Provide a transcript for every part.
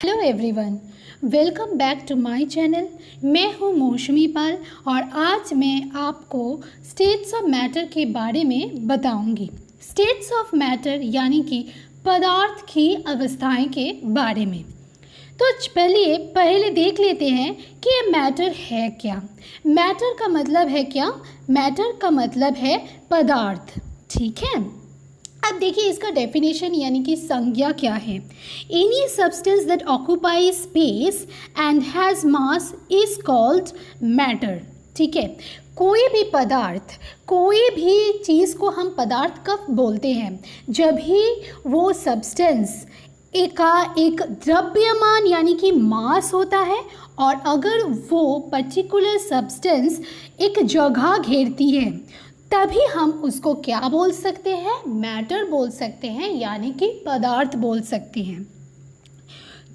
Hello everyone, welcome back to my channel. मैं हूं मौसमी पाल और आज मैं आपको स्टेट्स ऑफ मैटर के बारे में बताऊंगी। स्टेट्स ऑफ मैटर यानी कि पदार्थ की अवस्थाएं के बारे में। तो पहले देख लेते हैं कि ये मैटर है क्या। मैटर का मतलब है क्या? मैटर का मतलब है पदार्थ। ठीक है, अब देखिए इसका डेफिनेशन यानी कि संज्ञा क्या है। Any substance that occupy space and has mass is called matter. ठीक है, कोई भी पदार्थ, कोई भी चीज़ को हम पदार्थ कब बोलते हैं? जब ही वो सब्सटेंस एक द्रव्यमान यानी कि मास होता है और अगर वो पर्टिकुलर सब्सटेंस एक जगह घेरती है तभी हम उसको क्या बोल सकते हैं? मैटर बोल सकते हैं, यानी कि पदार्थ बोल सकते हैं।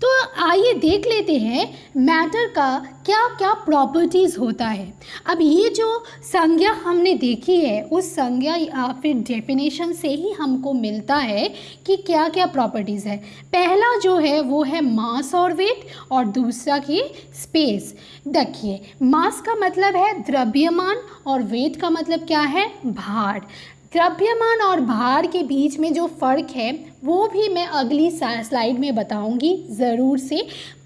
तो आइए देख लेते हैं मैटर का क्या क्या प्रॉपर्टीज़ होता है। अब ये जो संज्ञा हमने देखी है उस संज्ञा या फिर डेफिनेशन से ही हमको मिलता है कि क्या क्या प्रॉपर्टीज़ है। पहला जो है वो है मास और वेट और दूसरा की स्पेस। देखिए, मास का मतलब है द्रव्यमान और वेट का मतलब क्या है? भार। द्रव्यमान और भार के बीच में जो फ़र्क है वो भी मैं अगली स्लाइड में बताऊंगी ज़रूर से।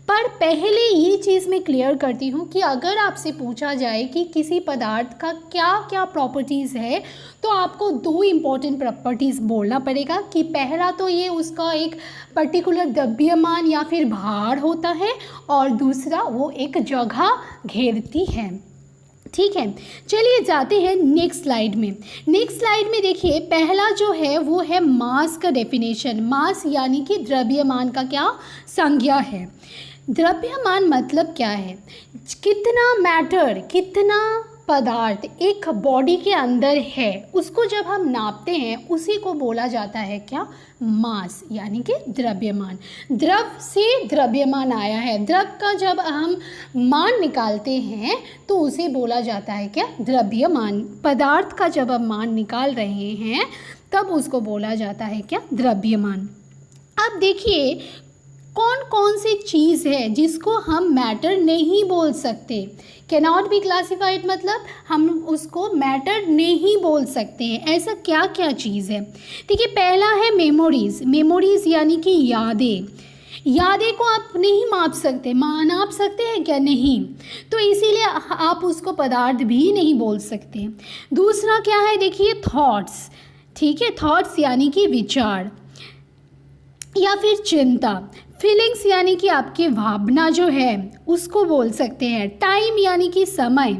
पर पहले ये चीज़ मैं क्लियर करती हूँ कि अगर आपसे पूछा जाए कि किसी पदार्थ का क्या क्या प्रॉपर्टीज़ है तो आपको दो इम्पॉर्टेंट प्रॉपर्टीज़ बोलना पड़ेगा कि पहला तो ये उसका एक पर्टिकुलर द्रव्यमान या फिर भार होता है और दूसरा वो एक जगह घेरती है। ठीक है, चलिए जाते हैं नेक्स्ट स्लाइड में। नेक्स्ट स्लाइड में देखिए पहला जो है वो है मास का डेफिनेशन। मास यानी कि द्रव्यमान का क्या संज्ञा है। द्रव्यमान मतलब क्या है? कितना मैटर, कितना पदार्थ एक बॉडी के अंदर है उसको जब हम नापते हैं उसी को बोला जाता है क्या? मास यानी कि द्रव्यमान। द्रव से द्रव्यमान आया है। द्रव का जब हम मान निकालते हैं तो उसे बोला जाता है क्या? द्रव्यमान। पदार्थ का जब हम मान निकाल रहे हैं तब उसको बोला जाता है क्या? द्रव्यमान। अब देखिए कौन कौन सी चीज़ है जिसको हम मैटर नहीं बोल सकते। कैनॉट बी क्लासिफाइड मतलब हम उसको मैटर नहीं बोल सकते हैं। ऐसा क्या क्या चीज़ है? देखिए पहला है मेमोरीज़। मेमोरीज़ यानी कि यादें। यादें को आप नहीं माप सकते, नाप सकते हैं क्या? नहीं। तो इसीलिए आप उसको पदार्थ भी नहीं बोल सकते। दूसरा क्या है? देखिए थॉट्स। ठीक है, थॉट्स यानी कि विचार या फिर चिंता। फीलिंग्स यानी कि आपकी भावना जो है उसको बोल सकते हैं। टाइम यानी कि समय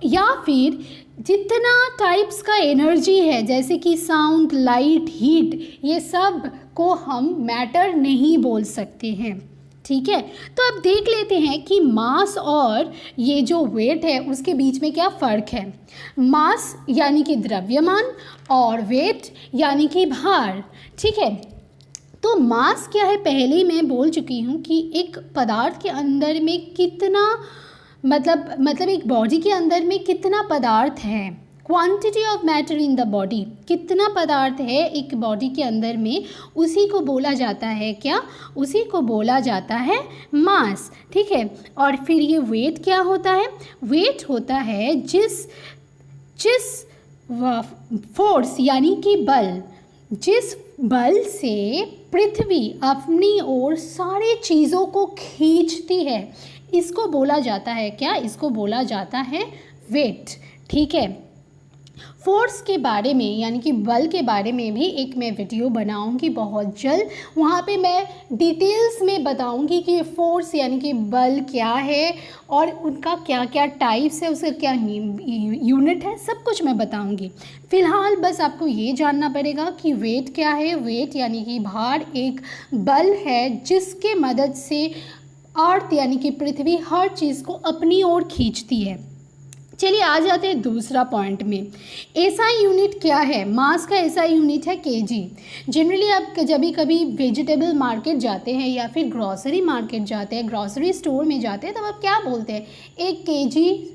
या फिर जितना टाइप्स का एनर्जी है जैसे कि साउंड, लाइट, हीट, ये सब को हम मैटर नहीं बोल सकते हैं। ठीक है, तो अब देख लेते हैं कि मास और ये जो वेट है उसके बीच में क्या फ़र्क है। मास यानी कि द्रव्यमान और वेट यानी कि भार। ठीक है, तो मास क्या है? पहले ही मैं बोल चुकी हूँ कि एक पदार्थ के अंदर में कितना मतलब एक बॉडी के अंदर में कितना पदार्थ है। Quantity of matter in the body, कितना पदार्थ है एक बॉडी के अंदर में, उसी को बोला जाता है क्या? उसी को बोला जाता है मास। ठीक है, और फिर ये वेट क्या होता है? वेट होता है जिस फोर्स यानी कि बल, जिस बल से पृथ्वी अपनी ओर सारी चीज़ों को खींचती है, इसको बोला जाता है क्या? इसको बोला जाता है वेट। ठीक है, फोर्स के बारे में यानी कि बल के बारे में भी एक मैं वीडियो बनाऊंगी बहुत जल्द। वहाँ पे मैं डिटेल्स में बताऊंगी कि फोर्स यानी कि बल क्या है और उनका क्या क्या टाइप्स है, उसका क्या यूनिट है, सब कुछ मैं बताऊंगी। फ़िलहाल बस आपको ये जानना पड़ेगा कि वेट क्या है। वेट यानी कि भार एक बल है जिसके मदद से अर्थ यानी कि पृथ्वी हर चीज़ को अपनी ओर खींचती है। चलिए आ जाते हैं दूसरा पॉइंट में। एसआई यूनिट क्या है? मास का एसआई यूनिट है केजी। जनरली आप जब कभी वेजिटेबल मार्केट जाते हैं या फिर ग्रॉसरी मार्केट जाते हैं, ग्रॉसरी स्टोर में जाते हैं, तब आप क्या बोलते हैं? 1 केजी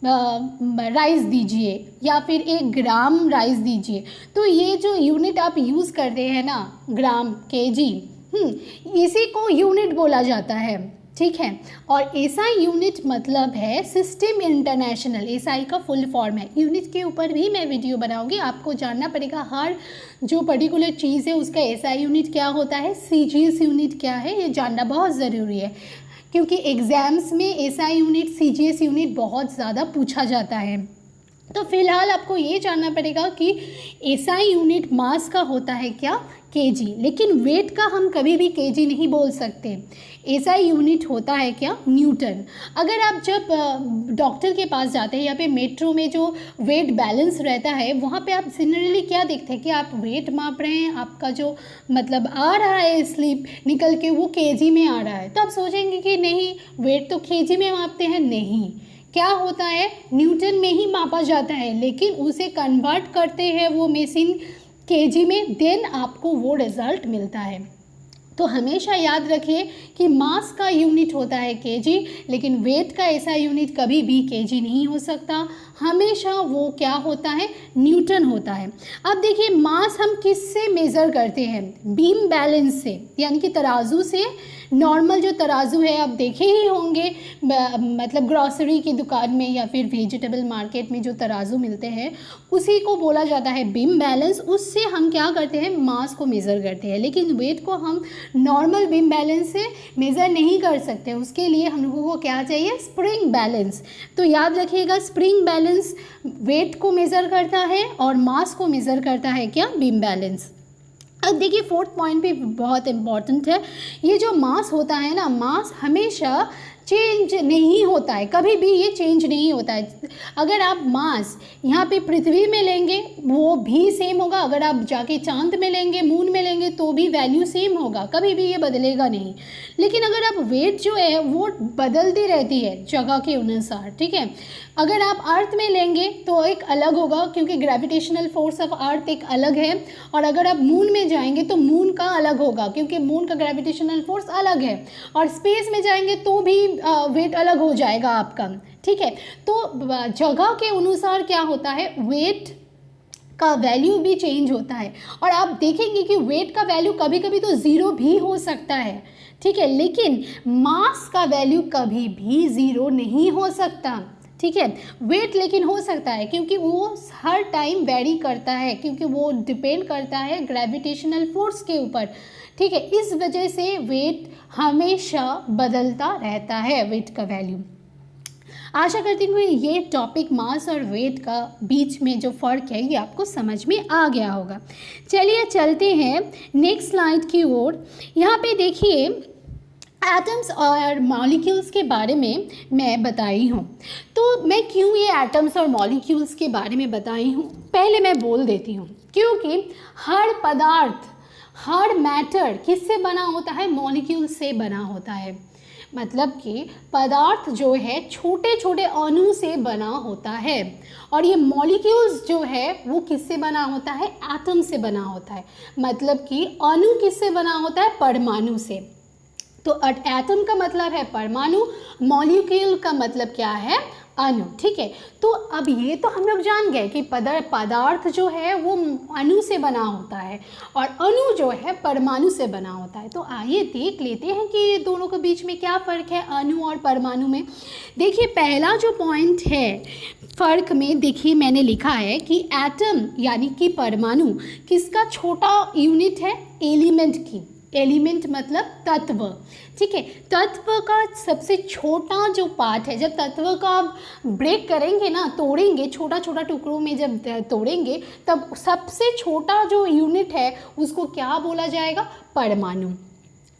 राइस दीजिए या फिर 1 ग्राम राइस दीजिए। तो ये जो यूनिट आप यूज़ करते हैं ना, ग्राम, केजी, इसी को यूनिट बोला जाता है, ठीक है। और एसआई यूनिट मतलब है सिस्टम इंटरनेशनल, एसआई का फुल फॉर्म है। यूनिट के ऊपर भी मैं वीडियो बनाऊंगी, आपको जानना पड़ेगा हर जो पर्टिकुलर चीज़ है उसका एसआई यूनिट क्या होता है, सीजीएस यूनिट क्या है, ये जानना बहुत ज़रूरी है, क्योंकि एग्ज़ाम्स में एसआई यूनिट सीजीएस यूनिट बहुत ज़्यादा पूछा जाता है। तो फिलहाल आपको ये जानना पड़ेगा कि एसआई यूनिट मास का होता है क्या, केजी, लेकिन वेट का हम कभी भी केजी नहीं बोल सकते। एसआई यूनिट होता है क्या, न्यूटन। अगर आप जब डॉक्टर के पास जाते हैं या फिर मेट्रो में जो वेट बैलेंस रहता है वहाँ पे आप जनरली क्या देखते हैं कि आप वेट माप रहे हैं, आपका जो मतलब आ रहा है स्लिप निकल के वो केजी में आ रहा है, तो आप सोचेंगे कि नहीं वेट तो केजी में मापते हैं, नहीं, क्या होता है न्यूटन में ही मापा जाता है, लेकिन उसे कन्वर्ट करते हैं वो मशीन केजी में, देन आपको वो रिज़ल्ट मिलता है। तो हमेशा याद रखिए कि मास का यूनिट होता है केजी, लेकिन वेट का ऐसा यूनिट कभी भी केजी नहीं हो सकता, हमेशा वो क्या होता है, न्यूटन होता है। अब देखिए मास हम किससे मेज़र करते हैं, बीम बैलेंस से, यानी कि तराजू से। नॉर्मल जो तराजू है आप देखे ही होंगे, मतलब ग्रॉसरी की दुकान में या फिर वेजिटेबल मार्केट में जो तराजू मिलते हैं उसी को बोला जाता है बीम बैलेंस। उससे हम क्या करते हैं, मास को मेज़र करते हैं, लेकिन वेट को हम नॉर्मल बीम बैलेंस से मेज़र नहीं कर सकते, उसके लिए हम लोगों को क्या चाहिए, स्प्रिंग बैलेंस। तो याद रखिएगा स्प्रिंग बैलेंस वेट को मेज़र करता है और मास को मेज़र करता है क्या, बीम बैलेंस। अब देखिए फोर्थ पॉइंट भी बहुत इम्पॉर्टेंट है, ये जो मास होता है ना, मास हमेशा चेंज नहीं होता है, कभी भी ये चेंज नहीं होता है। अगर आप मास यहाँ पे पृथ्वी में लेंगे वो भी सेम होगा, अगर आप जाके चांद में लेंगे, मून में लेंगे तो भी वैल्यू सेम होगा, कभी भी ये बदलेगा नहीं। लेकिन अगर आप वेट जो है वो बदलती रहती है जगह के अनुसार, ठीक है। अगर आप अर्थ में लेंगे तो एक अलग होगा, क्योंकि ग्रेविटेशनल फोर्स ऑफ अर्थ एक अलग है, और अगर आप मून में जाएंगे तो मून का अलग होगा, क्योंकि मून का ग्रेविटेशनल फोर्स अलग है, और स्पेस में जाएंगे तो भी वेट अलग हो जाएगा आपका, ठीक है। तो जगह के अनुसार क्या होता है, वेट का वैल्यू भी चेंज होता है, और आप देखेंगे कि वेट का वैल्यू कभी कभी तो ज़ीरो भी हो सकता है, ठीक है, लेकिन मास का वैल्यू कभी भी ज़ीरो नहीं हो सकता, ठीक है। वेट लेकिन हो सकता है, क्योंकि वो हर टाइम वेरी करता है, क्योंकि वो डिपेंड करता है ग्रेविटेशनल फोर्स के ऊपर, ठीक है। इस वजह से वेट हमेशा बदलता रहता है, वेट का वैल्यू। आशा करती हूँ ये टॉपिक मास और वेट का बीच में जो फ़र्क है ये आपको समझ में आ गया होगा। चलिए चलते हैं नेक्स्ट स्लाइड की ओर। यहाँ पे देखिए एटम्स और मॉलिक्यूल्स के बारे में मैं बताई हूँ। तो मैं क्यों ये एटम्स और मॉलिक्यूल्स के बारे में बताई हूँ, पहले मैं बोल देती हूँ, क्योंकि हर पदार्थ, हर मैटर किससे बना होता है, मॉलिक्यूल से बना होता है। मतलब कि पदार्थ जो है छोटे छोटे अणु से बना होता है, और ये मॉलिक्यूल्स जो है वो किससे बना होता है, एटम से बना होता है। मतलब कि अणु किससे बना होता है, परमाणु से। तो एटम का मतलब है परमाणु, मॉलिक्यूल का मतलब क्या है, अणु, ठीक है। तो अब ये तो हम लोग जान गए कि पदार्थ जो है वो अणु से बना होता है और अणु जो है परमाणु से बना होता है। तो आइए देख लेते हैं कि ये दोनों के बीच में क्या फ़र्क है, अणु और परमाणु में। देखिए पहला जो पॉइंट है फ़र्क में, देखिए मैंने लिखा है कि एटम यानी कि परमाणु किसका छोटा यूनिट है, एलिमेंट की। एलिमेंट मतलब तत्व, ठीक है। तत्व का सबसे छोटा जो पार्ट है, जब तत्व का आप ब्रेक करेंगे ना, तोड़ेंगे, छोटा छोटा टुकड़ों में जब तोड़ेंगे तब सबसे छोटा जो यूनिट है उसको क्या बोला जाएगा, परमाणु।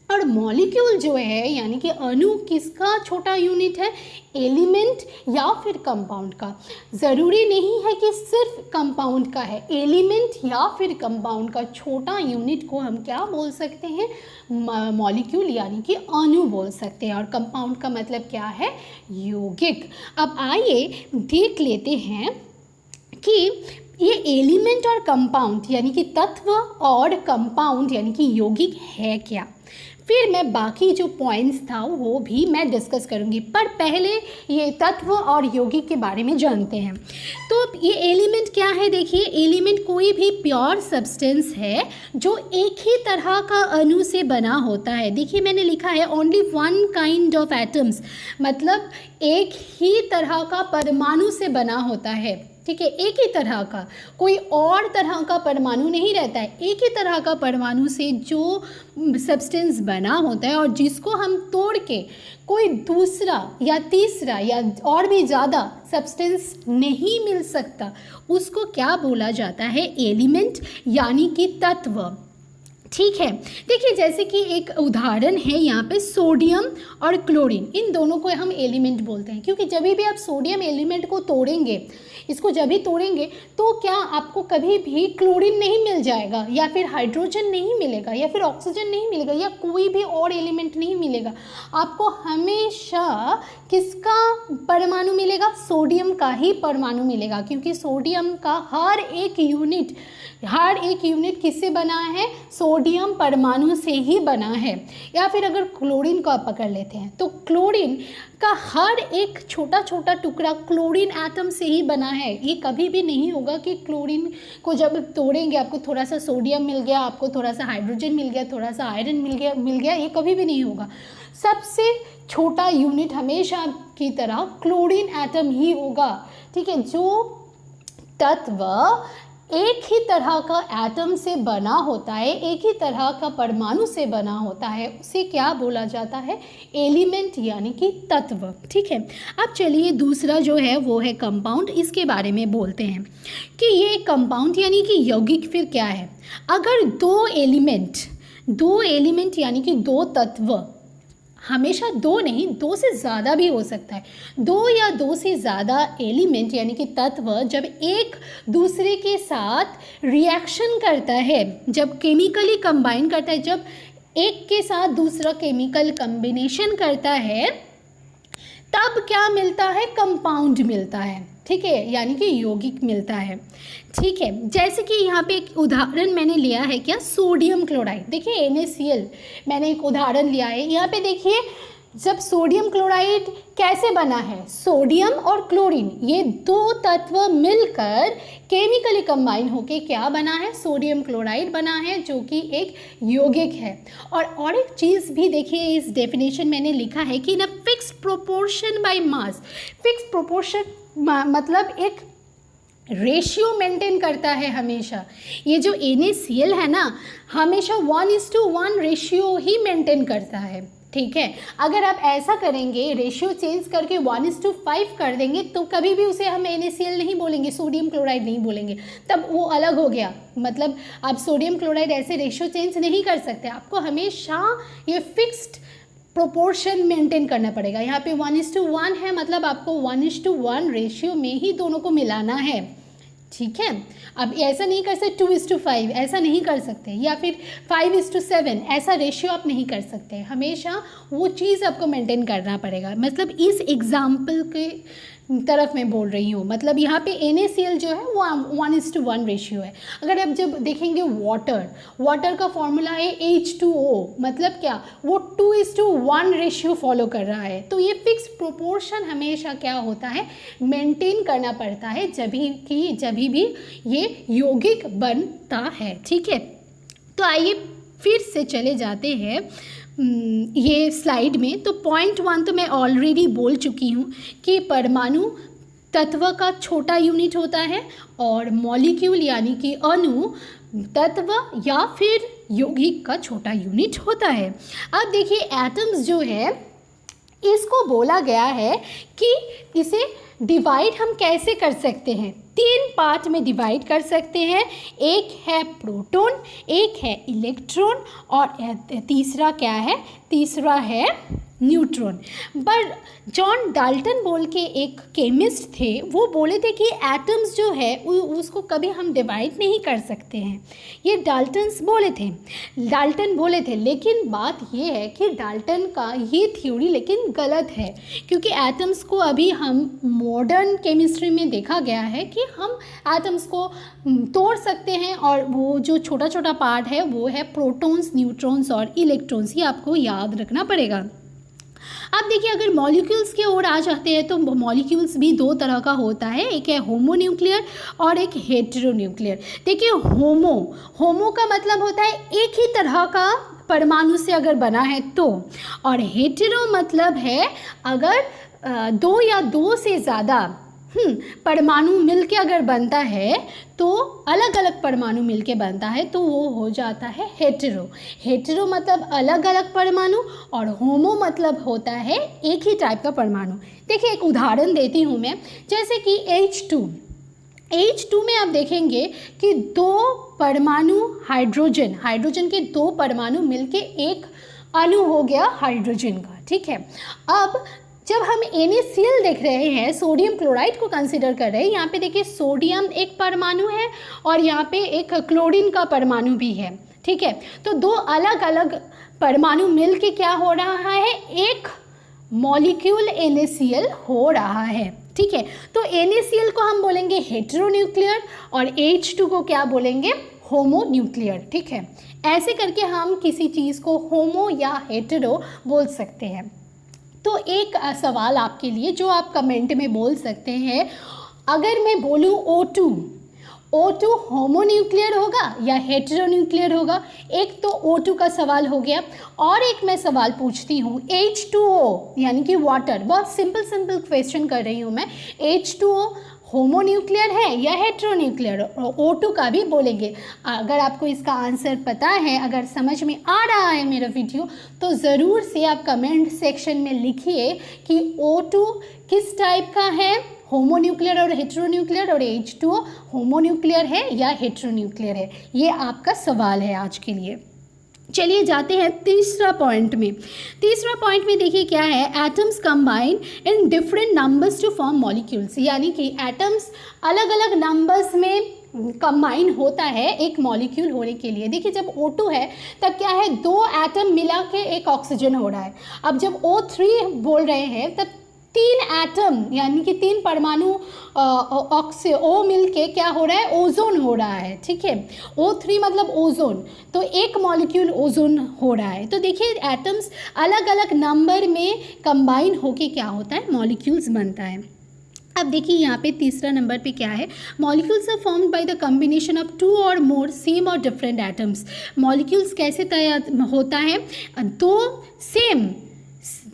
और मॉलिक्यूल जो है यानी कि अणु किसका छोटा यूनिट है, एलिमेंट या फिर कंपाउंड का। ज़रूरी नहीं है कि सिर्फ कंपाउंड का है, एलिमेंट या फिर कंपाउंड का छोटा यूनिट को हम क्या बोल सकते हैं, मॉलिक्यूल यानी कि अणु बोल सकते हैं। और कंपाउंड का मतलब क्या है, यौगिक। अब आइए देख लेते हैं कि ये एलिमेंट और कंपाउंड यानी कि तत्व और कंपाउंड यानी कि यौगिक है क्या। फिर मैं बाकी जो पॉइंट्स था वो भी मैं डिस्कस करूँगी, पर पहले ये तत्व और यौगिक के बारे में जानते हैं। तो ये एलिमेंट क्या है, देखिए एलिमेंट कोई भी प्योर सब्सटेंस है जो एक ही तरह का अणु से बना होता है। देखिए मैंने लिखा है only one kind of atoms, मतलब एक ही तरह का परमाणु से बना होता है, ठीक है, एक ही तरह का, कोई और तरह का परमाणु नहीं रहता है, एक ही तरह का परमाणु से जो सब्सटेंस बना होता है और जिसको हम तोड़ के कोई दूसरा या तीसरा या और भी ज़्यादा सब्सटेंस नहीं मिल सकता, उसको क्या बोला जाता है, एलिमेंट यानी कि तत्व। ठीक है, देखिए जैसे कि एक उदाहरण है यहाँ पे सोडियम और क्लोरीन, इन दोनों को हम एलिमेंट बोलते हैं, क्योंकि जब भी आप सोडियम एलिमेंट को तोड़ेंगे, इसको जब भी तोड़ेंगे तो क्या आपको कभी भी क्लोरीन नहीं मिल जाएगा या फिर हाइड्रोजन नहीं मिलेगा या फिर ऑक्सीजन नहीं मिलेगा या कोई भी और एलिमेंट नहीं मिलेगा, आपको हमेशा किसका परमाणु मिलेगा, सोडियम का ही परमाणु मिलेगा, क्योंकि सोडियम का हर एक यूनिट किससे बना है, सोडियम परमाणु से ही बना है। या फिर अगर क्लोरीन को आप पकड़ लेते हैं तो क्लोरीन का हर एक छोटा छोटा टुकड़ा क्लोरीन एटम से ही बना है। ये कभी भी नहीं होगा कि क्लोरीन को जब तोड़ेंगे आपको थोड़ा सा सोडियम मिल गया, आपको थोड़ा सा हाइड्रोजन मिल गया, थोड़ा सा आयरन मिल गया, ये कभी भी नहीं होगा। सबसे छोटा यूनिट हमेशा की तरह क्लोरीन एटम ही होगा, ठीक है। जो तत्व एक ही तरह का एटम से बना होता है, एक ही तरह का परमाणु से बना होता है, उसे क्या बोला जाता है, एलिमेंट यानी कि तत्व। ठीक है, अब चलिए दूसरा जो है वो है कंपाउंड, इसके बारे में बोलते हैं कि ये कंपाउंड यानी कि यौगिक फिर क्या है। अगर दो एलिमेंट यानी कि दो तत्व, हमेशा दो नहीं, दो से ज़्यादा भी हो सकता है, दो या दो से ज़्यादा एलिमेंट यानी कि तत्व जब एक दूसरे के साथ रिएक्शन करता है, जब केमिकली कंबाइन करता है, जब एक के साथ दूसरा केमिकल कम्बिनेशन करता है, तब क्या मिलता है, कंपाउंड मिलता है। ठीक है, यानी कि यौगिक मिलता है। ठीक है, जैसे कि यहाँ पे एक उदाहरण मैंने लिया है क्या, सोडियम क्लोराइड। देखिए NaCl मैंने एक उदाहरण लिया है। यहाँ पे देखिए जब सोडियम क्लोराइड कैसे बना है, सोडियम और क्लोरीन ये दो तत्व मिलकर केमिकली कंबाइन होके क्या बना है, सोडियम क्लोराइड बना है, जो कि एक यौगिक है। और एक चीज़ भी देखिए, इस डेफिनेशन मैंने लिखा है कि in a fixed proportion by mass. Fixed proportion मतलब एक रेशियो मेंटेन करता है हमेशा। ये जो NaCl है ना, हमेशा 1:1 रेशियो ही मेंटेन करता है। ठीक है, अगर आप ऐसा करेंगे, रेशियो चेंज करके 1:5 कर देंगे, तो कभी भी उसे हम NaCl नहीं बोलेंगे, सोडियम क्लोराइड नहीं बोलेंगे, तब वो अलग हो गया। मतलब आप सोडियम क्लोराइड ऐसे रेशियो चेंज नहीं कर सकते, आपको हमेशा ये फिक्स्ड प्रोपोर्शन मेंटेन करना पड़ेगा। यहाँ पे 1:1 है, मतलब आपको 1:1 रेशियो में ही दोनों को मिलाना है। ठीक है, अब ऐसा नहीं कर सकते 2:5, ऐसा नहीं कर सकते, या फिर 5:7, ऐसा रेशियो आप नहीं कर सकते। हमेशा वो चीज़ आपको मेंटेन करना पड़ेगा। मतलब इस एग्जाम्पल के तरफ मैं बोल रही हूँ, मतलब यहाँ पे NaCl जो है वो 1:1 रेशियो है। अगर आप जब देखेंगे वाटर का फॉर्मूला है H2O, मतलब क्या, वो 2:1 रेशियो फॉलो कर रहा है। तो ये फिक्स प्रोपोर्शन हमेशा क्या होता है, मेंटेन करना पड़ता है जब भी ये यौगिक बनता है। ठीक है, तो आइए फिर से चले जाते हैं ये स्लाइड में। तो पॉइंट 1 तो मैं ऑलरेडी बोल चुकी हूँ कि परमाणु तत्व का छोटा यूनिट होता है और मॉलिक्यूल यानी कि अणु तत्व या फिर यौगिक का छोटा यूनिट होता है। अब देखिए एटम्स जो है, इसको बोला गया है कि इसे डिवाइड हम कैसे कर सकते हैं, 3 पार्ट में डिवाइड कर सकते हैं। एक है प्रोटॉन, एक है इलेक्ट्रॉन और तीसरा क्या है, तीसरा है न्यूट्रॉन। पर जॉन डाल्टन बोल के एक केमिस्ट थे, वो बोले थे कि एटम्स जो है उसको कभी हम डिवाइड नहीं कर सकते हैं। ये डाल्टन बोले थे। लेकिन बात ये है कि डाल्टन का ये थ्योरी लेकिन गलत है, क्योंकि एटम्स को अभी हम मॉडर्न केमिस्ट्री में देखा गया है कि हम एटम्स को तोड़ सकते हैं, और वो जो छोटा छोटा पार्ट है वो है प्रोटॉन्स, न्यूट्रॉन्स और इलेक्ट्रॉन्स। ये आपको याद रखना पड़ेगा। अब देखिए, अगर मॉलिक्यूल्स की ओर आ जाते हैं तो मॉलिक्यूल्स भी दो तरह का होता है, एक है होमोन्यूक्लियर और एक हेटेरोन्यूक्लियर। देखिए, होमो का मतलब होता है एक ही तरह का परमाणु से अगर बना है तो, और हेटेरो मतलब है अगर दो या दो से ज़्यादा परमाणु मिलके अगर बनता है, तो अलग अलग परमाणु मिलके बनता है तो वो हो जाता है हेटेरो मतलब अलग अलग परमाणु, और होमो मतलब होता है एक ही टाइप का परमाणु। देखिए, एक उदाहरण देती हूँ मैं, जैसे कि H2 में आप देखेंगे कि दो परमाणु हाइड्रोजन के दो परमाणु मिलके एक अणु हो गया हाइड्रोजन का। ठीक है, अब जब हम NaCl देख रहे हैं, सोडियम क्लोराइड को कंसीडर कर रहे हैं, यहाँ पे देखिए सोडियम एक परमाणु है और यहाँ पे एक क्लोरीन का परमाणु भी है। ठीक है, तो दो अलग अलग परमाणु मिलके क्या हो रहा है, एक मॉलिक्यूल NaCl हो रहा है। ठीक है, तो NaCl को हम बोलेंगे हेटेरोन्यूक्लियर और H2 को क्या बोलेंगे, होमोन्यूक्लियर। ठीक है, ऐसे करके हम किसी चीज़ को होमो या हेटेरो बोल सकते हैं। तो एक सवाल आपके लिए जो आप कमेंट में बोल सकते हैं, अगर मैं बोलूँ O2 होमोन्यूक्लियर होगा या हेटेरोन्यूक्लियर होगा? एक तो O2 का सवाल हो गया, और एक मैं सवाल पूछती हूँ H2O यानी कि वाटर। बहुत सिंपल क्वेश्चन कर रही हूँ मैं। H2O होमोन्यूक्लियर है या हेटेरोन्यूक्लियर? O2 का भी बोलेंगे। अगर आपको इसका आंसर पता है, अगर समझ में आ रहा है मेरा वीडियो, तो ज़रूर से आप कमेंट सेक्शन में लिखिए कि O2 किस टाइप का है, होमोन्यूक्लियर और हेटेरोन्यूक्लियर, और H2O होमोन्यूक्लियर है या हेटेरोन्यूक्लियर है। ये आपका सवाल है आज के लिए। चलिए जाते हैं तीसरा पॉइंट में देखिए क्या है, atoms combine in different numbers to form molecules. यानी कि एटम्स अलग अलग नंबर्स में कंबाइन होता है एक मॉलिक्यूल होने के लिए। देखिए, जब O2 है तब क्या है, दो एटम मिला के एक ऑक्सीजन हो रहा है। अब जब O3 बोल रहे हैं तब तीन एटम यानी कि तीन परमाणु O मिलके क्या हो रहा है, ओजोन हो रहा है। ठीक है, O3 मतलब ओजोन, तो एक मॉलिक्यूल ओजोन हो रहा है। तो देखिए, एटम्स अलग अलग नंबर में कंबाइन होके क्या होता है, मॉलिक्यूल्स बनता है। अब देखिए यहाँ पे तीसरा नंबर पे क्या है, molecules are formed by the combination of two or more same or different atoms. Molecules कैसे तैयार होता है,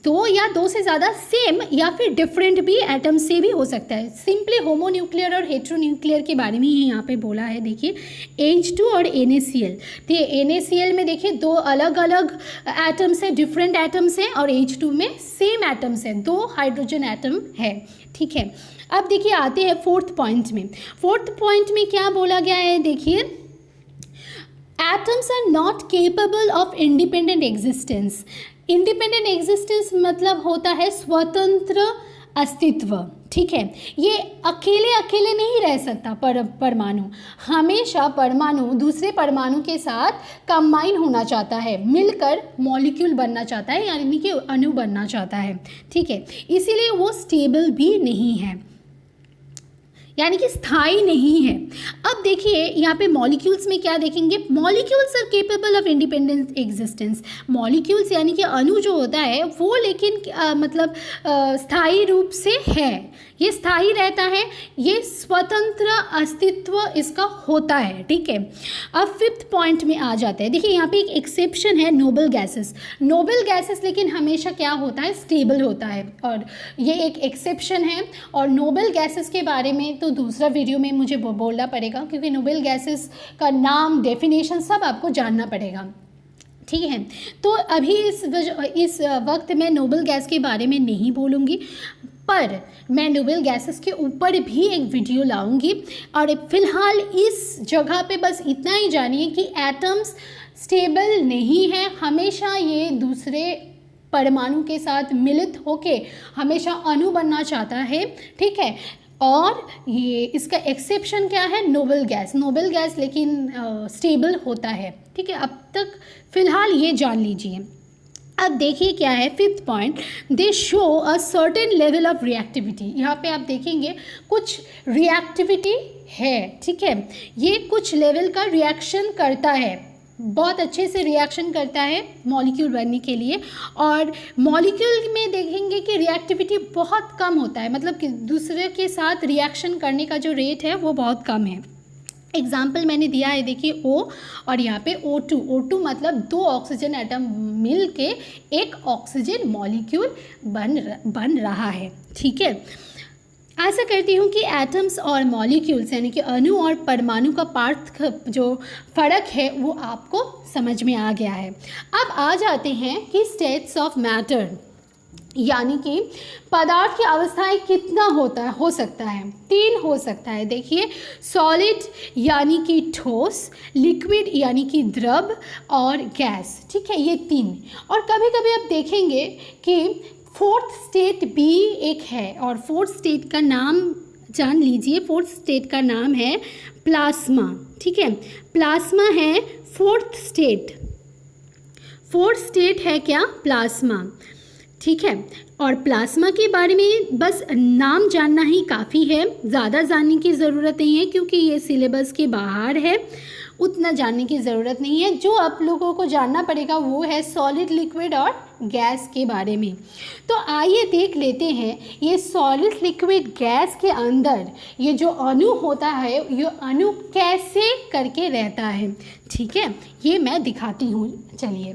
दो या दो से ज़्यादा सेम या फिर डिफरेंट भी एटम से भी हो सकता है। सिंपली होमोन्यूक्लियर और हेटेरोन्यूक्लियर के बारे में ही यहाँ पे बोला है। देखिए, H2 और NaCl, तो NaCl में देखिए दो अलग अलग एटम्स हैं, डिफरेंट एटम्स हैं, और H2 में सेम एटम्स हैं, दो हाइड्रोजन एटम है। ठीक है, अब देखिए आते हैं फोर्थ पॉइंट में क्या बोला गया है। देखिए, atoms are not capable of independent existence. Independent existence मतलब होता है स्वतंत्र अस्तित्व। ठीक है, ये अकेले नहीं रह सकता परमाणु। हमेशा परमाणु दूसरे परमाणु के साथ कंबाइन होना चाहता है, मिलकर मॉलिक्यूल बनना चाहता है, यानी कि अणु बनना चाहता है। ठीक है, इसीलिए वो स्टेबल भी नहीं है, यानी कि स्थायी नहीं है। अब देखिए यहाँ पे मॉलिक्यूल्स में क्या देखेंगे, molecules are capable of independent existence. Molecules यानी कि अणु जो होता है वो लेकिन मतलब स्थायी रूप से है, ये स्थायी रहता है, ये स्वतंत्र अस्तित्व इसका होता है। ठीक है, अब फिफ्थ पॉइंट में आ जाते हैं। देखिए यहाँ पे एक एक्सेप्शन है, नोबल गैसेस लेकिन हमेशा क्या होता है, स्टेबल होता है, और ये एक एक्सेप्शन है। और नोबल गैसेस के बारे में तो दूसरा वीडियो में मुझे बोलना पड़ेगा, क्योंकि नोबल गैसेस का नाम, डेफिनेशन सब आपको जानना पड़ेगा। ठीक है, तो अभी इस वक्त मैं नोबल गैस के बारे में नहीं बोलूँगी, पर मैं नोबल गैसेस के ऊपर भी एक वीडियो लाऊंगी। और फिलहाल इस जगह पे बस इतना ही जानिए कि एटम्स स्टेबल नहीं है, हमेशा ये दूसरे परमाणु के साथ मिलित होके हमेशा अणु बनना चाहता है, ठीक है। और ये इसका एक्सेप्शन क्या है, नोबल गैस लेकिन स्टेबल होता है, ठीक है। अब तक फ़िलहाल ये जान लीजिए। अब देखिए क्या है fifth point, they show a certain level of reactivity. यहाँ पे आप देखेंगे कुछ रिएक्टिविटी है, ठीक है। ये कुछ लेवल का रिएक्शन करता है, बहुत अच्छे से रिएक्शन करता है मॉलिक्यूल बनने के लिए। और मॉलिक्यूल में देखेंगे कि रिएक्टिविटी बहुत कम होता है, मतलब कि दूसरे के साथ रिएक्शन करने का जो रेट है वो बहुत कम है। एग्जाम्पल मैंने दिया है, देखिए O और यहाँ पे O2 मतलब 2 ऑक्सीजन एटम मिल के एक ऑक्सीजन मॉलिक्यूल बन रहा है, ठीक है। आशा करती हूँ कि एटम्स और मॉलिक्यूल्स यानी कि अणु और परमाणु का जो फ़र्क है वो आपको समझ में आ गया है। अब आ जाते हैं कि स्टेट्स ऑफ मैटर, यानी कि पदार्थ की अवस्थाएं कितना हो सकता है, 3 हो सकता है। देखिए, सॉलिड यानी कि ठोस, लिक्विड यानी कि द्रव और गैस, ठीक है, ये 3। और कभी कभी आप देखेंगे कि फोर्थ स्टेट भी एक है, और फोर्थ स्टेट का नाम जान लीजिए। फोर्थ स्टेट का नाम है प्लाज्मा, ठीक है। प्लाज्मा है फोर्थ स्टेट। फोर्थ स्टेट है क्या, प्लाज्मा, ठीक है। और प्लाज्मा के बारे में बस नाम जानना ही काफ़ी है, ज़्यादा जानने की ज़रूरत नहीं है, क्योंकि ये सिलेबस के बाहर है, उतना जानने की ज़रूरत नहीं है। जो आप लोगों को जानना पड़ेगा वो है सॉलिड, लिक्विड और गैस के बारे में। तो आइए देख लेते हैं, ये सॉलिड, लिक्विड, गैस के अंदर ये जो अणु होता है, ये अणु कैसे करके रहता है, ठीक है, ये मैं दिखाती हूँ। चलिए,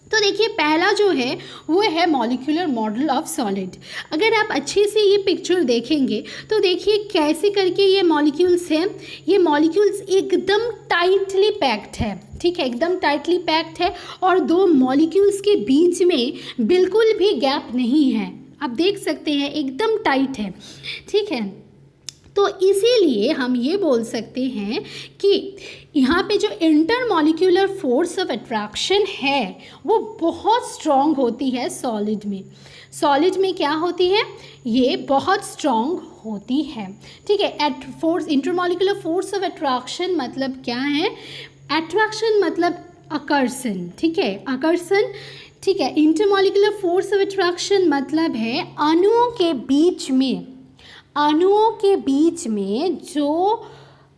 तो देखिए पहला जो है वो है मॉलिक्यूलर मॉडल ऑफ सॉलिड। अगर आप अच्छे से ये पिक्चर देखेंगे तो देखिए कैसे करके ये मॉलिक्यूल्स हैं। ये मॉलिक्यूल्स एकदम टाइटली पैक्ड है, ठीक है, एकदम टाइटली पैक्ड है, और 2 मॉलिक्यूल्स के बीच में बिल्कुल भी गैप नहीं है। आप देख सकते हैं एकदम टाइट है, ठीक है। तो इसीलिए हम ये बोल सकते हैं कि यहाँ पे जो इंटरमॉलिक्यूलर फोर्स ऑफ अट्रैक्शन है वो बहुत स्ट्रॉन्ग होती है सॉलिड में। सॉलिड में क्या होती है, ये बहुत स्ट्रॉन्ग होती है, ठीक है। इंटरमॉलिक्यूलर फोर्स ऑफ अट्रैक्शन मतलब क्या है, अट्रैक्शन मतलब आकर्षण, ठीक है, आकर्षण, ठीक है। इंटरमॉलिक्यूलर फोर्स ऑफ अट्रैक्शन मतलब है अणुओं के बीच में जो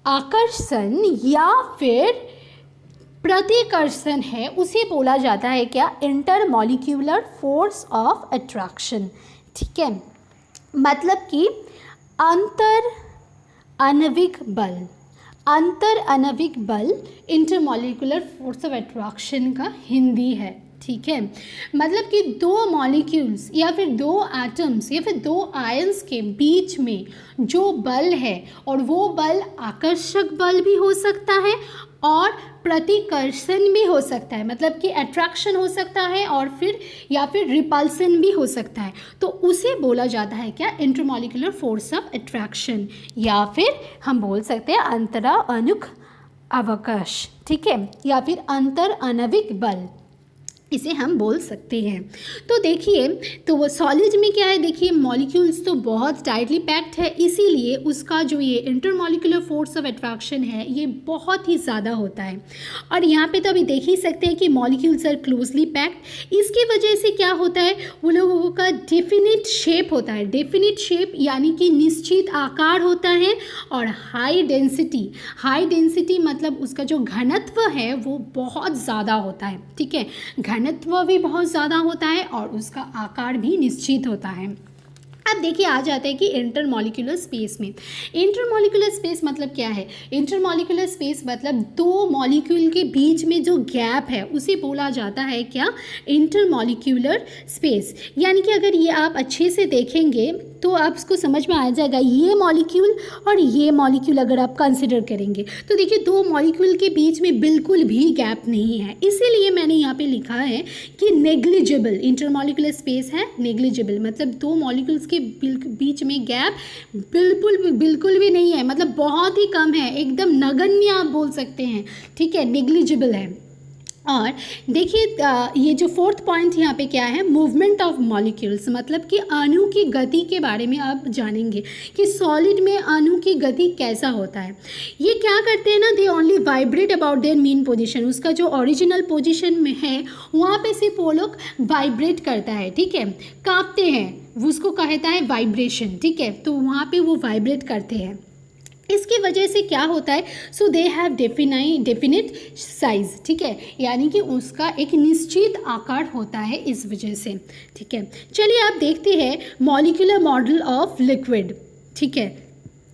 आकर्षण या फिर प्रतिकर्षण है उसे बोला जाता है क्या, इंटरमॉलिक्यूलर फोर्स ऑफ अट्रैक्शन, ठीक है। मतलब कि अंतर आणविक बल इंटरमॉलिक्यूलर फोर्स ऑफ अट्रैक्शन का हिंदी है, ठीक है। मतलब कि 2 मॉलिक्यूल्स या फिर 2 एटम्स या फिर 2 आयंस के बीच में जो बल है, और वो बल आकर्षक बल भी हो सकता है और प्रतिकर्षण भी हो सकता है, मतलब कि अट्रैक्शन हो सकता है और फिर या फिर रिपल्सन भी हो सकता है। तो उसे बोला जाता है क्या, इंटरमॉलिक्यूलर फोर्स ऑफ अट्रैक्शन, या फिर हम बोल सकते हैं अंतराणुक अवकाश, ठीक है, या फिर अंतर आणविक बल, इसे हम बोल सकते हैं। तो देखिए, तो वो सॉलिड में क्या है, देखिए मॉलिक्यूल्स तो बहुत टाइटली पैक्ड है, इसीलिए उसका जो ये इंटरमॉलिक्यूलर फोर्स ऑफ अट्रैक्शन है ये बहुत ही ज़्यादा होता है। और यहाँ पे तो अभी देख ही सकते हैं कि मॉलिक्यूल्स आर क्लोजली पैक्ड। इसकी वजह से क्या होता है, वो लोगों का डेफिनिट शेप होता है, डेफिनिट शेप यानी कि निश्चित आकार होता है, और हाई डेंसिटी मतलब उसका जो घनत्व है वो बहुत ज़्यादा होता है, ठीक है, घनत्व भी बहुत ज़्यादा होता है और उसका आकार भी निश्चित होता है। अब देखिए आ जाते हैं कि इंटरमॉलिक्यूलर स्पेस में। इंटरमॉलिक्यूलर स्पेस मतलब क्या है, इंटरमॉलिक्यूलर स्पेस मतलब 2 मॉलिक्यूल के बीच में जो गैप है उसे बोला जाता है क्या, इंटरमॉलिक्यूलर स्पेस। यानी कि अगर ये आप अच्छे से देखेंगे तो आपको समझ में आ जाएगा, ये मॉलिक्यूल और ये मॉलिक्यूल अगर आप कंसिडर करेंगे तो देखिए 2 मॉलिक्यूल के बीच में बिल्कुल भी गैप नहीं है। इसीलिए मैंने यहाँ पे लिखा है कि नेग्लिजिबल, इंटरमॉलिक्यूलर स्पेस है नेग्लिजिबल, मतलब 2 मॉलिक्यूल्स के बीच में गैप बिल्कुल भी नहीं है, मतलब बहुत ही कम है, एकदम नगण्य आप बोल सकते हैं, ठीक है, नेग्लिजिबल है। और देखिए ये जो फोर्थ पॉइंट यहाँ पे क्या है, मूवमेंट ऑफ मॉलिक्यूल्स, मतलब कि अणु की गति के बारे में आप जानेंगे कि सॉलिड में अणु की गति कैसा होता है। ये क्या करते हैं ना, they only vibrate about their mean position, उसका जो ओरिजिनल पोजीशन में है वहाँ पे सिर्फ वो लोग वाइब्रेट करता है, ठीक है, कांपते हैं, उसको कहता है वाइब्रेशन, ठीक है, तो वहाँ पे वो वाइब्रेट करते हैं। इसकी वजह से क्या होता है, सो दे हैव डेफिनिट साइज, ठीक है, यानी कि उसका एक निश्चित आकार होता है इस वजह से, ठीक है। चलिए आप देखते हैं मॉलिक्यूलर मॉडल ऑफ लिक्विड, ठीक है।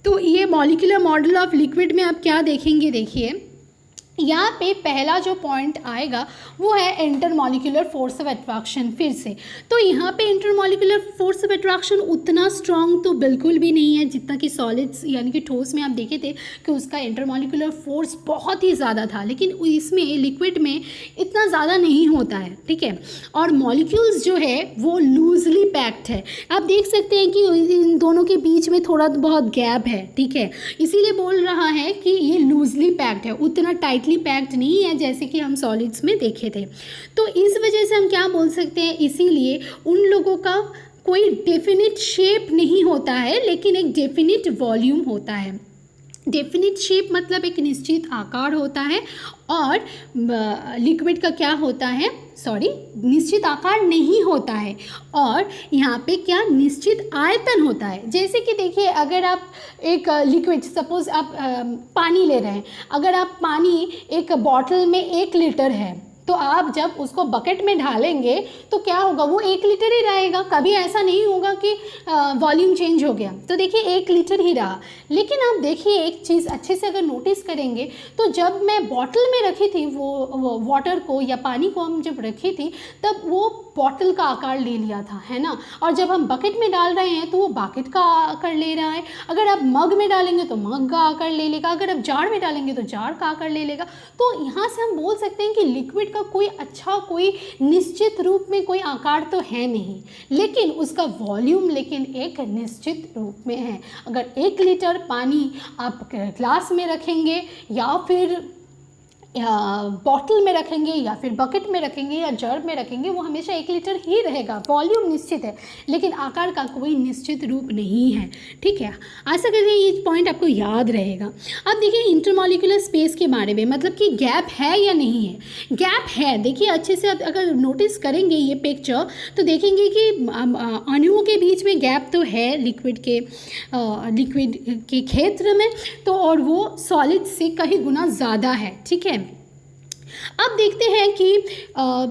तो ये मॉलिक्यूलर मॉडल ऑफ लिक्विड में आप क्या देखेंगे, देखिए यहाँ पे पहला जो पॉइंट आएगा वो है इंटरमॉलिक्यूलर फोर्स ऑफ अट्रैक्शन। फिर से तो यहाँ पे इंटरमॉलिक्यूलर फोर्स ऑफ अट्रैक्शन उतना स्ट्रॉन्ग तो बिल्कुल भी नहीं है जितना कि सॉलिड्स यानी कि ठोस में आप देखे थे कि उसका इंटरमॉलिक्यूलर फोर्स बहुत ही ज़्यादा था, लेकिन इसमें लिक्विड में इतना ज़्यादा नहीं होता है, ठीक है। और मॉलिक्यूल्स जो है वो लूजली पैक्ड है, आप देख सकते हैं कि इन दोनों के बीच में थोड़ा बहुत गैप है, ठीक है, इसीलिए बोल रहा है कि ये लूजली पैक्ड है, उतना टाइटली पैक्ड नहीं है जैसे कि हम सॉलिड्स में देखे थे। तो इस वजह से हम क्या बोल सकते हैं, इसीलिए उन लोगों का कोई डेफिनिट शेप नहीं होता है, लेकिन एक डेफिनिट वॉल्यूम होता है। डेफिनिट शेप मतलब एक निश्चित आकार होता है, और लिक्विड का क्या होता है, निश्चित आकार नहीं होता है, और यहाँ पे क्या निश्चित आयतन होता है। जैसे कि देखिए अगर आप एक लिक्विड, सपोज आप पानी ले रहे हैं, अगर आप पानी एक बॉटल में 1 लीटर है, तो आप जब उसको बकेट में डालेंगे तो क्या होगा, वो 1 लीटर ही रहेगा, कभी ऐसा नहीं होगा कि वॉल्यूम चेंज हो गया। तो देखिए 1 लीटर ही रहा। लेकिन आप देखिए एक चीज़ अच्छे से अगर नोटिस करेंगे तो जब मैं बॉटल में रखी थी वो वाटर को या पानी को हम जब रखी थी तब वो बॉटल का आकार ले लिया था, है ना, और जब हम बकेट में डाल रहे हैं तो वो बकेट का आकार ले रहा है। अगर आप मग में डालेंगे तो मग का आकार ले लेगा, अगर आप जार में डालेंगे तो जार का आकार ले लेगा। तो यहाँ से हम बोल सकते हैं कि लिक्विड का कोई निश्चित रूप में कोई आकार तो है नहीं, लेकिन उसका वॉल्यूम लेकिन एक निश्चित रूप में है। अगर 1 लीटर पानी आप ग्लास में रखेंगे या फिर बॉटल में रखेंगे या फिर बकेट में रखेंगे या जार में रखेंगे, वो हमेशा 1 लीटर ही रहेगा, वॉल्यूम निश्चित है, लेकिन आकार का कोई निश्चित रूप नहीं है, ठीक है। आशा करते हैं ये पॉइंट आपको याद रहेगा। अब देखिए इंटरमॉलिक्यूलर स्पेस के बारे में, मतलब कि गैप है या नहीं है। गैप है, देखिए अच्छे से आप अगर नोटिस करेंगे ये पिक्चर तो देखेंगे कि अणुओं के बीच में गैप तो है लिक्विड के क्षेत्र में, तो और वो सॉलिड से कहीं गुना ज़्यादा है, ठीक है। अब देखते हैं कि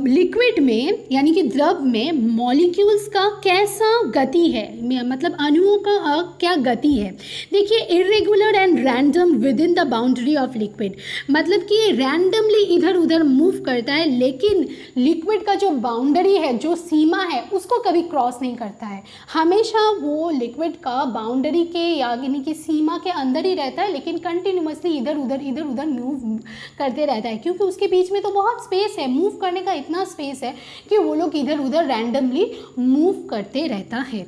लिक्विड में यानी कि द्रव में मॉलिक्यूल्स का कैसा गति है, मतलब अणुओं का क्या गति है। देखिए irregular and random with in the boundary of liquid, मतलब कि ये रैंडमली इधर उधर मूव करता है, लेकिन लिक्विड का जो बाउंड्री है, जो सीमा है, उसको कभी क्रॉस नहीं करता है। हमेशा वो लिक्विड का बाउंड्री के यानी कि सीमा के अंदर ही रहता है, लेकिन कंटिन्यूसली इधर उधर मूव करते रहता है, क्योंकि उसके बीच में तो बहुत स्पेस है, मूव करने का इतना स्पेस है कि वो लोग इधर उधर रैंडमली मूव करते रहता है,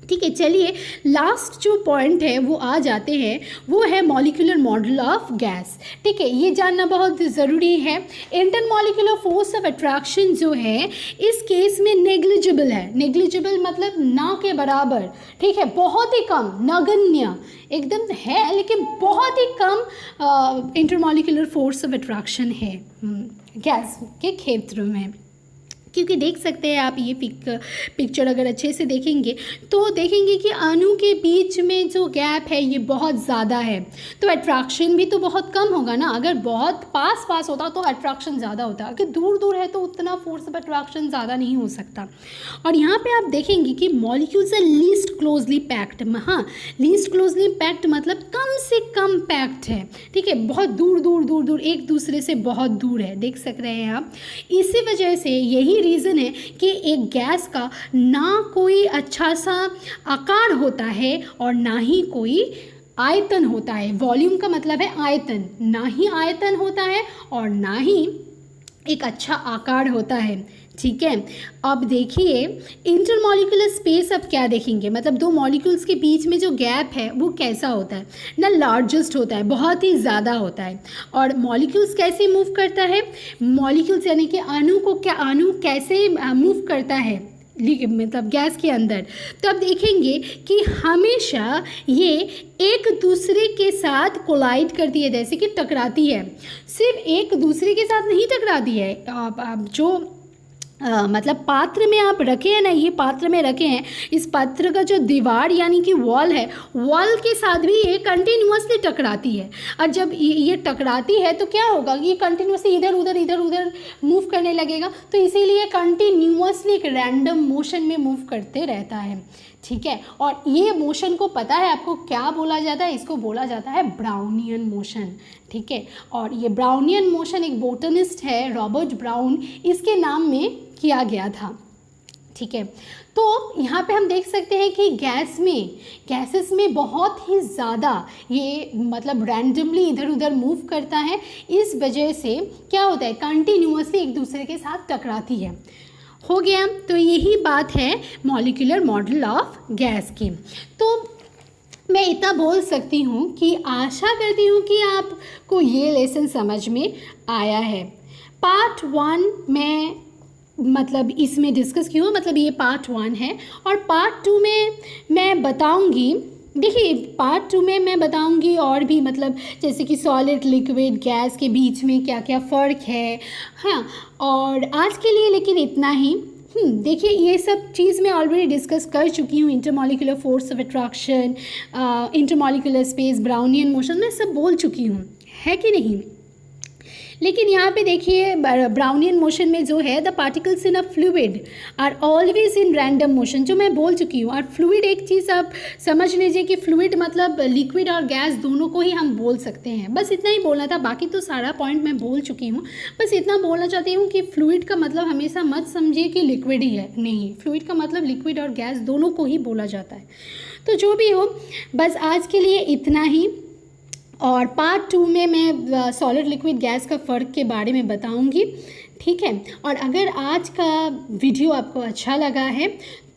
ठीक है। चलिए लास्ट जो पॉइंट है वो आ जाते हैं, वो है मॉलिक्यूलर मॉडल ऑफ गैस, ठीक है। ये जानना बहुत ज़रूरी है। इंटरमॉलिक्यूलर फोर्स ऑफ अट्रैक्शन जो है इस केस में नेग्लिजिबल है। नेग्लिजिबल मतलब ना के बराबर, ठीक है, बहुत ही कम, नगण्य एकदम है, लेकिन बहुत ही कम इंटरमॉलिक्यूलर फोर्स ऑफ अट्रैक्शन है गैस के क्षेत्र में। क्योंकि देख सकते हैं आप ये पिक्चर अगर अच्छे से देखेंगे तो देखेंगे कि अणु के बीच में जो गैप है ये बहुत ज़्यादा है, तो अट्रैक्शन भी तो बहुत कम होगा ना। अगर बहुत पास होता तो अट्रैक्शन ज़्यादा होता, अगर दूर है तो उतना फोर्स ऑफ अट्रैक्शन ज़्यादा नहीं हो सकता। और यहाँ पे आप देखेंगे कि molecules are least closely packed. हाँ, लीस्ट क्लोजली पैक्ड मतलब कम से कम पैक्ड है, ठीक है, बहुत दूर एक दूसरे से बहुत दूर है, देख सक रहे हैं आप। इसी वजह से यही रीज़न है कि एक गैस का ना कोई अच्छा सा आकार होता है और ना ही कोई आयतन होता है। वॉल्यूम का मतलब है आयतन, ना ही आयतन होता है और ना ही एक अच्छा आकार होता है, ठीक है। अब देखिए इंटरमॉलिक्यूलर स्पेस, अब क्या देखेंगे, मतलब दो मॉलिक्यूल्स के बीच में जो गैप है वो कैसा होता है ना, लार्जेस्ट होता है, बहुत ही ज़्यादा होता है। और मॉलिक्यूल्स कैसे मूव करता है, मॉलिक्यूल्स यानी कि अणु कैसे मूव करता है मतलब गैस के अंदर। तो अब देखेंगे कि हमेशा ये एक दूसरे के साथ कोलाइड करती है, जैसे कि टकराती है। सिर्फ एक दूसरे के साथ नहीं टकराती है, अब जो मतलब पात्र में आप रखे हैं ना, ये पात्र में रखे हैं, इस पात्र का जो दीवार यानी कि वॉल है, वॉल के साथ भी ये कंटिन्यूअसली टकराती है। और जब ये टकराती है तो क्या होगा, ये कंटिन्यूअसली इधर उधर मूव करने लगेगा। तो इसीलिए कंटिन्यूअसली एक रैंडम मोशन में मूव करते रहता है, ठीक है। और ये मोशन को पता है आपको क्या बोला जाता है, इसको बोला जाता है ब्राउनियन मोशन, ठीक है। और ये ब्राउनियन मोशन एक बोटनिस्ट है रॉबर्ट ब्राउन, इसके नाम में किया गया था, ठीक है। तो यहाँ पे हम देख सकते हैं कि गैसेस में बहुत ही ज़्यादा ये मतलब रैंडमली इधर उधर मूव करता है। इस वजह से क्या होता है, कंटिन्यूअसली एक दूसरे के साथ टकराती है। हो गया, तो यही बात है मॉलिक्यूलर मॉडल ऑफ गैस की। तो मैं इतना बोल सकती हूँ कि आशा करती हूँ कि आपको ये लेसन समझ में आया है। पार्ट 1 में मतलब इसमें डिस्कस की हूँ, मतलब ये पार्ट 1 है। और पार्ट 2 में मैं बताऊँगी, देखिए पार्ट 2 में मैं बताऊंगी और भी, मतलब जैसे कि सॉलिड लिक्विड गैस के बीच में क्या क्या फ़र्क है, हाँ। और आज के लिए लेकिन इतना ही। देखिए ये सब चीज़ मैं ऑलरेडी डिस्कस कर चुकी हूँ, intermolecular force of attraction, intermolecular space, Brownian motion, मैं सब बोल चुकी हूँ, है कि नहीं। लेकिन यहाँ पे देखिए ब्राउनियन मोशन में जो है, the particles in a fluid are always in random motion, जो मैं बोल चुकी हूँ। और फ्लूइड एक चीज़ आप समझ लीजिए कि फ्लूइड मतलब लिक्विड और गैस दोनों को ही हम बोल सकते हैं। बस इतना ही बोलना था, बाकी तो सारा पॉइंट मैं बोल चुकी हूँ। बस इतना बोलना चाहती हूँ कि फ्लूइड का मतलब हमेशा मत समझिए कि लिक्विड ही है, नहीं, फ्लूइड का मतलब लिक्विड और गैस दोनों को ही बोला जाता है। तो जो भी हो, बस आज के लिए इतना ही। और पार्ट 2 में मैं सॉलिड लिक्विड गैस का फ़र्क के बारे में बताऊंगी, ठीक है। और अगर आज का वीडियो आपको अच्छा लगा है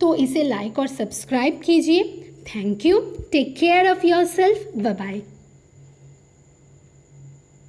तो इसे लाइक और सब्सक्राइब कीजिए। Thank you, take care of yourself, bye bye.